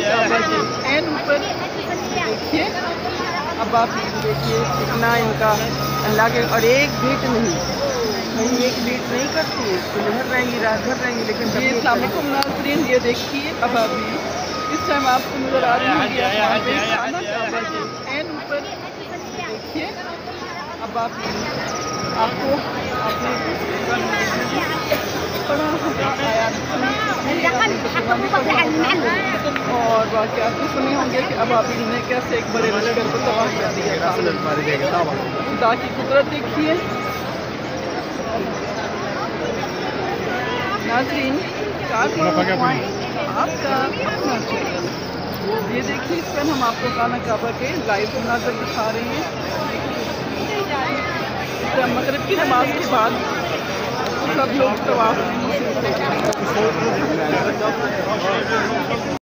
काबा के एन ऊपर देखिए। अब आप देखिए कितना इनका अल्लाह के, और एक बीट नहीं, कहीं एक बीट नहीं करती है, तो भर रहेंगी, रात भर रहेंगी। लेकिन ये इस्लामिकुम नाज़रीन, ये देखिए अब अभी इस टाइम आपको नजर आ रही होगी खाना काबा के एन ऊपर देखिए। अब आपको आपने और वाक़यात भी सुने होंगे कि अब आप इन्होंने कैसे एक बड़े लश्कर को तबाह कर दिया। खुदा की कुदरत देखिए नाज़रीन। आपका अपना चैनल, ये देखिए इस पर हम आपको खाना काबा के लाइव नज़र दिखा रहे हैं। मगरिब की नमाज के बाद सब लोग तवाफ